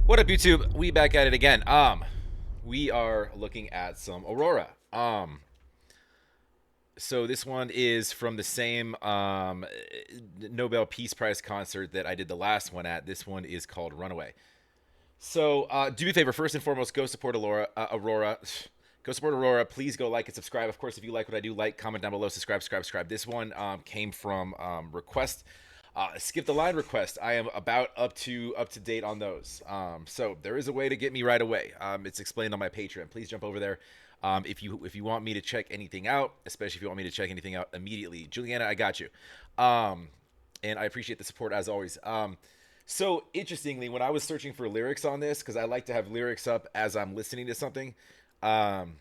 What up, YouTube? We back at it again. We are looking at some Aurora. So this one is from the same Nobel Peace Prize concert that I did the last one at. This one is called Runaway. So do me a favor. First and foremost, go support Aurora. Aurora. Go support Aurora. Please go like and subscribe. Of course, if you like what I do, like, comment down below, subscribe. This one came from request. Skip the line request. I am about up to date on those. So there is a way to get me right away. It's explained on my Patreon. Please jump over there. If you want me to check anything out, especially if you want me to check anything out immediately, Juliana, I got you. And I appreciate the support as always. So interestingly, when I was searching for lyrics on this, because I like to have lyrics up as I'm listening to something, um,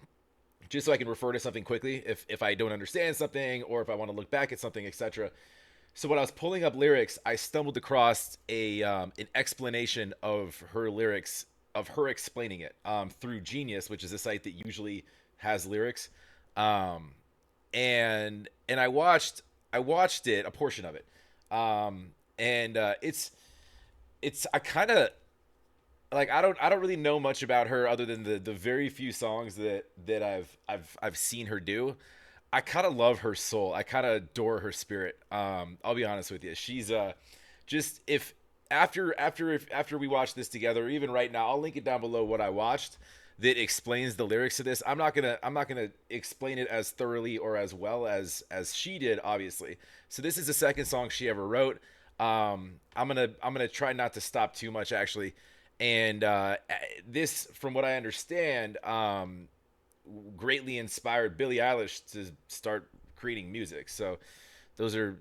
just so I can refer to something quickly if I don't understand something or if I want to look back at something, etc. So when I was pulling up lyrics, I stumbled across a an explanation of her lyrics, of her explaining it through Genius, which is a site that usually has lyrics. Um, and I watched it, a portion of it, and it's I kind of like I don't really know much about her other than the very few songs that I've seen her do. I kind of love her soul. I kind of adore her spirit. I'll be honest with you. She's just if after we watch this together, or even right now, I'll link it down below what I watched that explains the lyrics to this. I'm not gonna explain it as thoroughly or as well as she did, obviously. So this is the second song she ever wrote. I'm gonna try not to stop too much actually, and this, from what I understand, greatly inspired Billie Eilish to start creating music. So those are,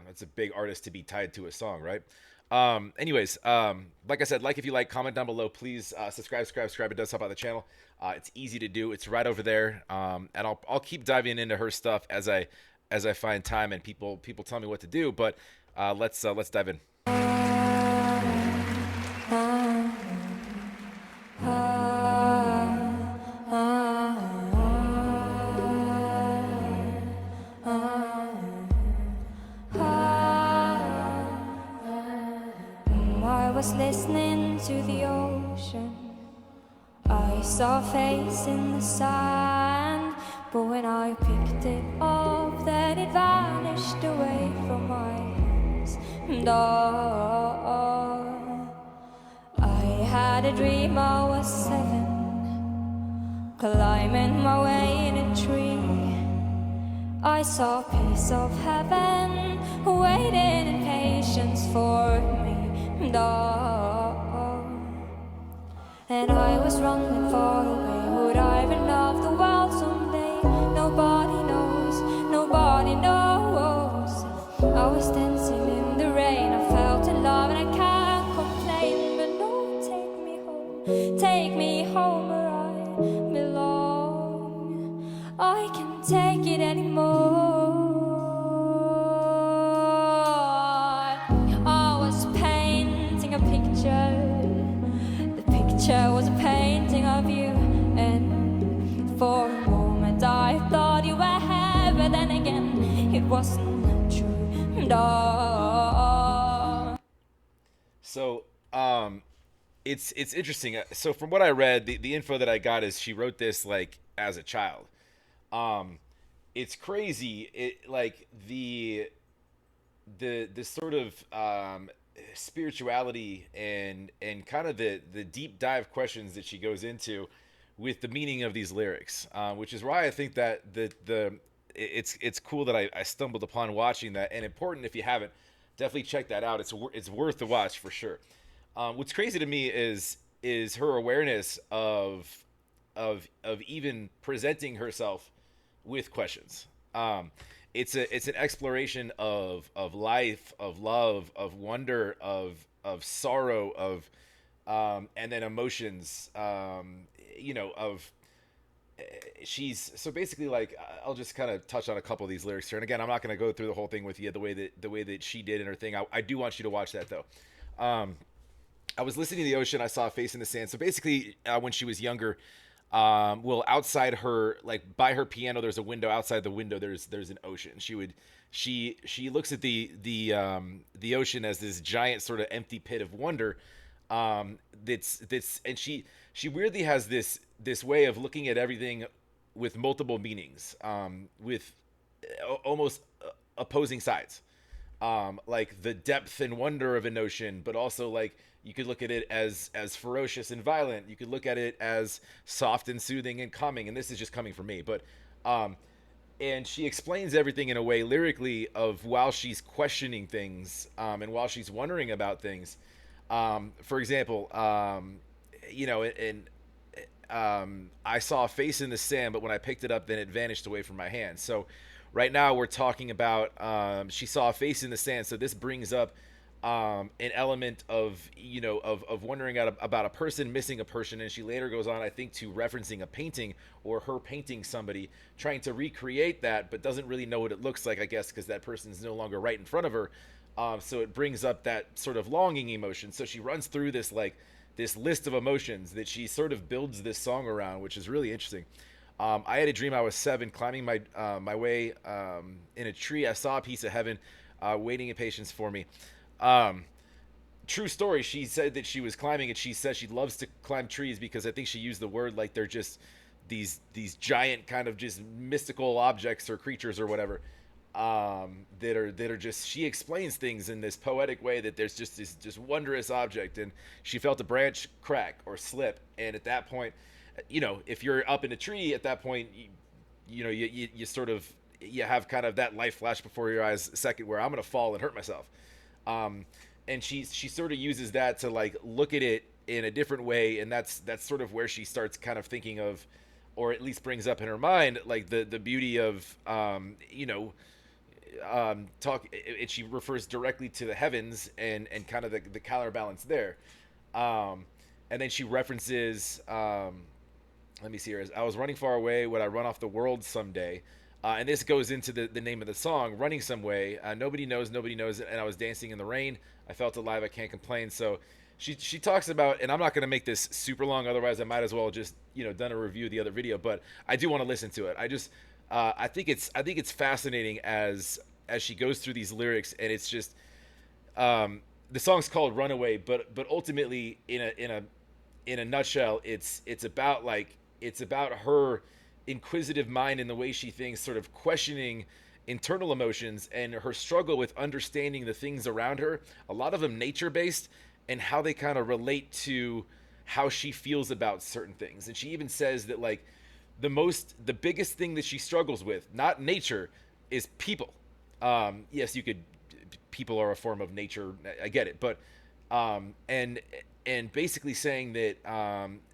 that's a big artist to be tied to a song, right? Anyways, like I said, like if you like, comment down below, please subscribe. It does help out the channel. It's easy to do. It's right over there. And I'll keep diving into her stuff as I find time and people tell me what to do. But let's dive in. I was listening to the ocean. I saw a face in the sand, but when I picked it up, then it vanished away from my hands. And I had a dream I was 7, climbing my way in a tree. I saw a piece of heaven waiting in patience for me. And I was running far away. Would I run off the world someday? Nobody knows, nobody knows. I was dancing in the rain. I felt alive and I can't complain. But no, take me home where I belong. I can't take it anymore. Picture was a painting of you, and for a moment I thought you were here, but then again it wasn't true. No. So it's interesting. So from what I read, the info that I got is she wrote this like as a child. It's crazy. It like the sort of spirituality and kind of the deep dive questions that she goes into with the meaning of these lyrics, which is why I think that it's cool that I stumbled upon watching that, and important if you haven't, definitely check that out. It's worth the watch for sure. What's crazy to me is her awareness of even presenting herself with questions. It's an exploration of life, of love, of wonder, of sorrow, of and then emotions. Of she's so basically like, I'll just kind of touch on a couple of these lyrics here. And again, I'm not going to go through the whole thing with you the way that she did in her thing. I do want you to watch that though. I was listening to the ocean. I saw a face in the sand. So basically, when she was younger, well, outside her, like by her piano, there's a window. Outside the window, there's an ocean. She looks at the ocean as this giant sort of empty pit of wonder. That's and she weirdly has this way of looking at everything with multiple meanings, with almost opposing sides, like the depth and wonder of an ocean, but also like you could look at it as ferocious and violent. You could look at it as soft and soothing and calming. And this is just coming from me, but um, and she explains everything in a way lyrically of while she's questioning things, and while she's wondering about things. For example, I saw a face in the sand, but when I picked it up, then it vanished away from my hand. So right now we're talking about, she saw a face in the sand. So this brings up an element of, of wondering about a person missing a person. And she later goes on, I think, to referencing a painting or her painting somebody, trying to recreate that, but doesn't really know what it looks like, I guess, because that person's no longer right in front of her. So it brings up that sort of longing emotion. So she runs through this list of emotions that she sort of builds this song around, which is really interesting. I had a dream I was 7, climbing my way in a tree. I saw a piece of heaven waiting in patience for me. Um, True story. She said that she was climbing, and she says she loves to climb trees because I think she used the word like they're just these giant kind of just mystical objects or creatures or whatever, that are just, she explains things in this poetic way that there's just this just wondrous object, and she felt a branch crack or slip, and at that point, if you're up in a tree at that point, you sort of, you have kind of that life flash before your eyes a second where I'm gonna fall and hurt myself. um, and she sort of uses that to like look at it in a different way, and that's sort of where she starts kind of thinking of, or at least brings up in her mind, like the beauty of, talk. She refers directly to the heavens and kind of the counterbalance there, and then she references, let me see here. I was running far away. Would I run off the world someday? And this goes into the name of the song, Running Some Way. Nobody knows, nobody knows. And I was dancing in the rain. I felt alive. I can't complain. So she talks about, and I'm not going to make this super long. Otherwise, I might as well just, done a review of the other video. But I do want to listen to it. I think it's fascinating as she goes through these lyrics. And it's just, the song's called Runaway. But ultimately, in a nutshell, it's about like, it's about her inquisitive mind and the way she thinks, sort of questioning internal emotions and her struggle with understanding the things around her, a lot of them nature based, and how they kind of relate to how she feels about certain things. And she even says that like the biggest thing that she struggles with, not nature, is people. Yes, you could, people are a form of nature, I get it, but and basically saying that,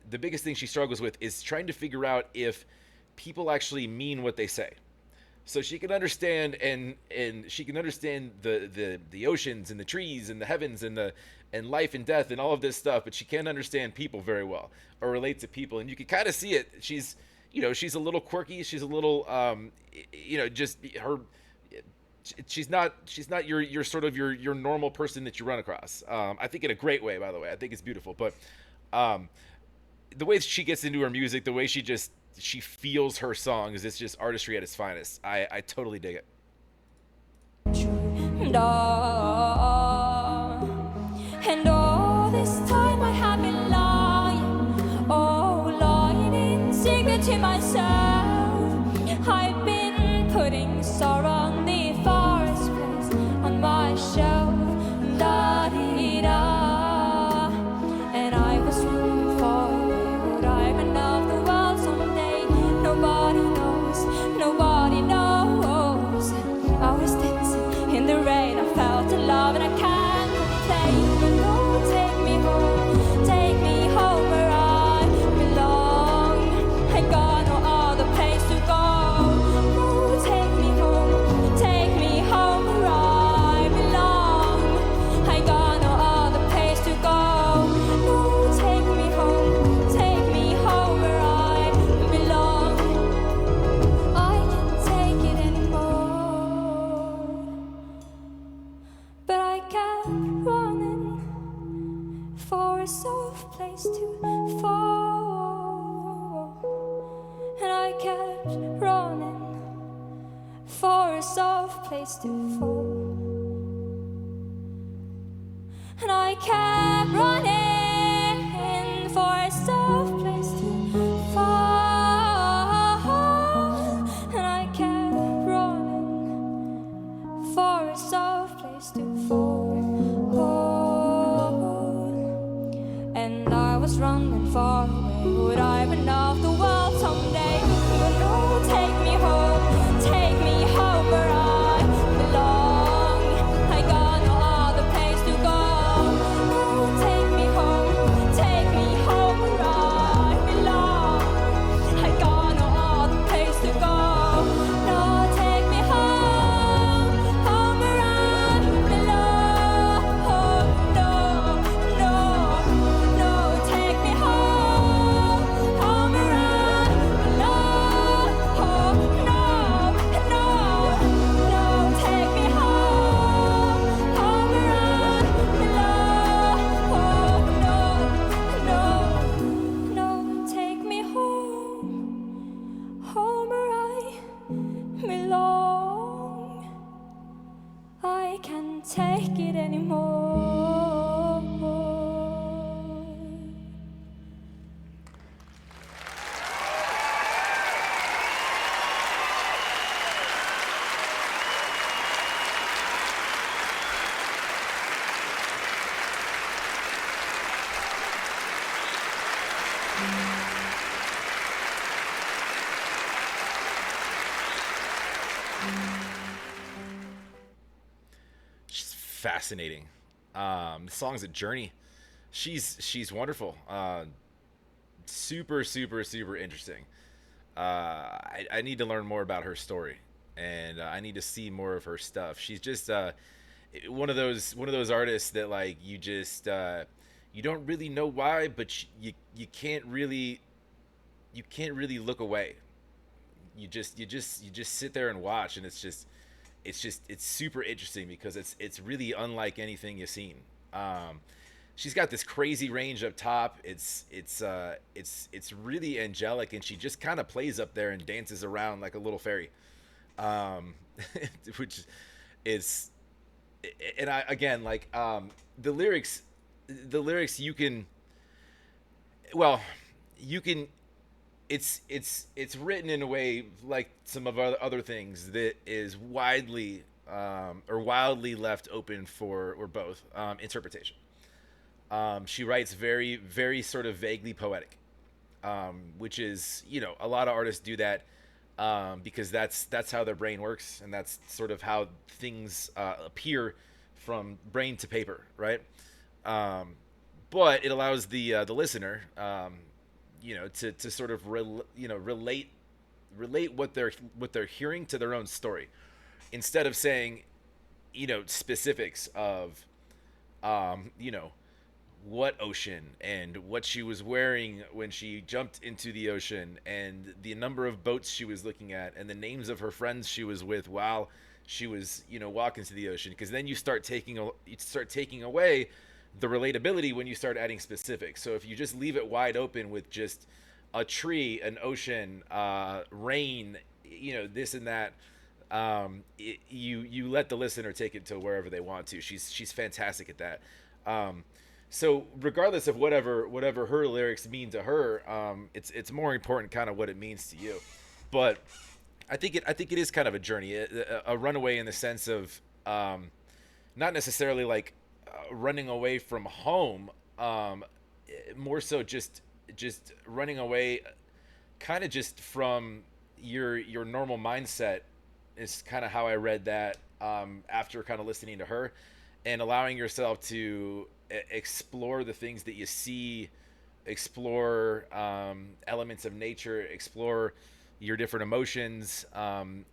the biggest thing she struggles with is trying to figure out if people actually mean what they say. So she can understand, and she can understand the oceans and the trees and the heavens and life and death and all of this stuff, but she can't understand people very well or relate to people. And you can kind of see it. She's a little quirky. She's a little, just her. She's not your sort of your normal person that you run across. I think in a great way, by the way. I think it's beautiful, but um, the way she gets into her music, the way she feels her songs, it's just artistry at its finest. I totally dig it. And all this time I have been lying, oh, lying in secret to myself. I've been putting sorrow on the forest place on my shelf. Da-dee-da. And I was running far away. Would I run off the world someday? Nobody knows, nobody knows. I was dancing in the rain. I felt the love and I can't complain. Oh, take me home where I belong. I got no other place to go. Oh, take me home where I belong. I got no other place to go. Oh, take me home where I belong. I can't take it anymore. But I kept running for a soft place to fall. And I kept running for a soft place to fall. And I kept running was running far away. Would I run off the world someday? But no, take me home where I belong. I got no other place to go. No, take me home where I belong. I got no other place to go. No, take me home, home where I belong. No, no, no, take me home, home where I belong. No, no, no, take me home, home where I belong. No, no, no, take me home, home where I belong. I can't take it anymore. She's fascinating. The song's a journey. She's wonderful. Super super super interesting. I need to learn more about her story, and I need to see more of her stuff. She's just one of those artists that like you just you don't really know why, but you can't really look away. You just sit there and watch, and it's super interesting because it's really unlike anything you've seen. Um, she's got this crazy range up top. It's really angelic, and she just kind of plays up there and dances around like a little fairy, um, which is and I again like the lyrics you can well you can it's written in a way like some of other things that is widely or wildly left open for or both interpretation. She writes very very sort of vaguely poetic, which is a lot of artists do that because that's how their brain works, and that's sort of how things appear from brain to paper, right? Um, but it allows the listener, to sort of relate what they're hearing to their own story, instead of saying specifics of um, you know what ocean and what she was wearing when she jumped into the ocean and the number of boats she was looking at and the names of her friends she was with while she was walking to the ocean, because then you start taking away the relatability when you start adding specifics. So if you just leave it wide open with just a tree, an ocean, rain, this and that, you let the listener take it to wherever they want to. She's fantastic at that. Um, so regardless of whatever her lyrics mean to her, it's more important kind of what it means to you. But I think it is kind of a journey, a runaway in the sense of not necessarily like running away from home, more so just running away, kind of just from your normal mindset is kind of how I read that, after kind of listening to her, and allowing yourself to explore the things that you see, explore elements of nature, explore your different emotions,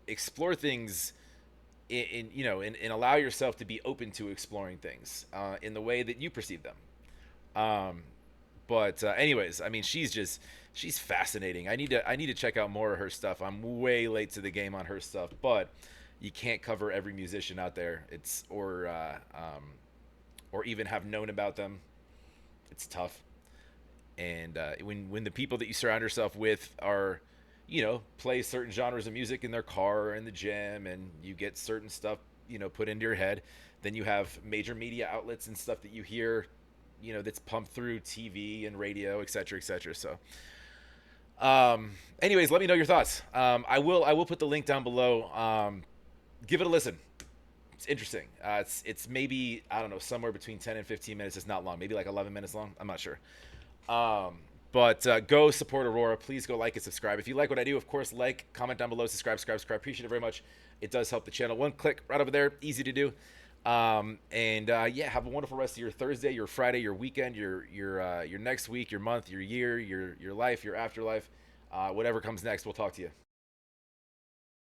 explore things and allow yourself to be open to exploring things in the way that you perceive them. Um, but anyways, I mean, she's fascinating. I need to check out more of her stuff. I'm way late to the game on her stuff, but you can't cover every musician out there. Or even have known about them. It's tough. And when the people that you surround yourself with are play certain genres of music in their car or in the gym, and you get certain stuff put into your head, then you have major media outlets and stuff that you hear that's pumped through TV and radio, etc., etc. So anyways, let me know your thoughts. I will put the link down below. Give it a listen. It's interesting. It's maybe, I don't know, somewhere between 10 and 15 minutes. It's not long, maybe like 11 minutes long, I'm not sure. But go support Aurora. Please go like and subscribe. If you like what I do, of course, like, comment down below, subscribe. Appreciate it very much. It does help the channel. One click right over there, easy to do. And yeah, have a wonderful rest of your Thursday, your Friday, your weekend, your next week, your month, your year, your life, your afterlife, whatever comes next. We'll talk to you.